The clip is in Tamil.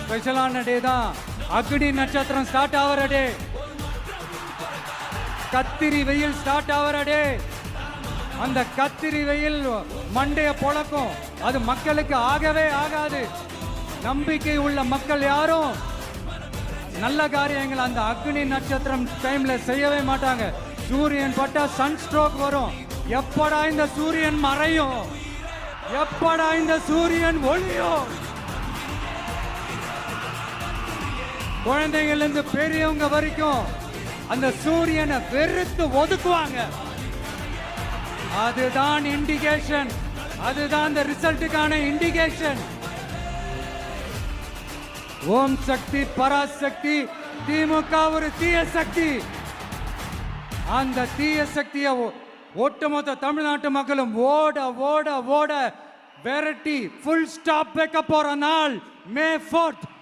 ஸ்பெஷலான டே தான். அக்னி நட்சத்திரம் ஸ்டார்ட் ஆகிற டே, கத்திரி வெயில் ஸ்டார்ட் ஆகிற டே. அந்த கத்திரி வெயில் மண்டைய பொழக்கும். அது மக்களுக்கு ஆகவே ஆகாது. நம்பிக்கை உள்ள மக்கள் யாரும் நல்ல காரியங்கள் அந்த அக்னி நட்சத்திரம் டைம்ல செய்யவே மாட்டாங்க. சூரியன் பட்டா சன் ஸ்ட்ரோக் வரும். எப்படா இந்த சூரியன் மறையும், எப்படா இந்த சூரியன் ஒளியும். குழந்தைகள் இருந்து பெரியவங்க வரைக்கும் அந்த சூரியனை வெறுத்து ஒதுக்குவாங்க. அதுதான் இண்டிகேஷன், அதுதான் இந்த ரிசல்ட்டுக்கான இண்டிகேஷன். ஓம் சக்தி பராசக்தி, திமுக ஒரு தீய சக்தி. அந்த தீய சக்தியை ஒட்டுமொத்த தமிழ்நாட்டு மக்களும் ஓட ஓட ஓட விரட்டி ஃபுல் ஸ்டாப் வைக்க போற நாள் மே 4th.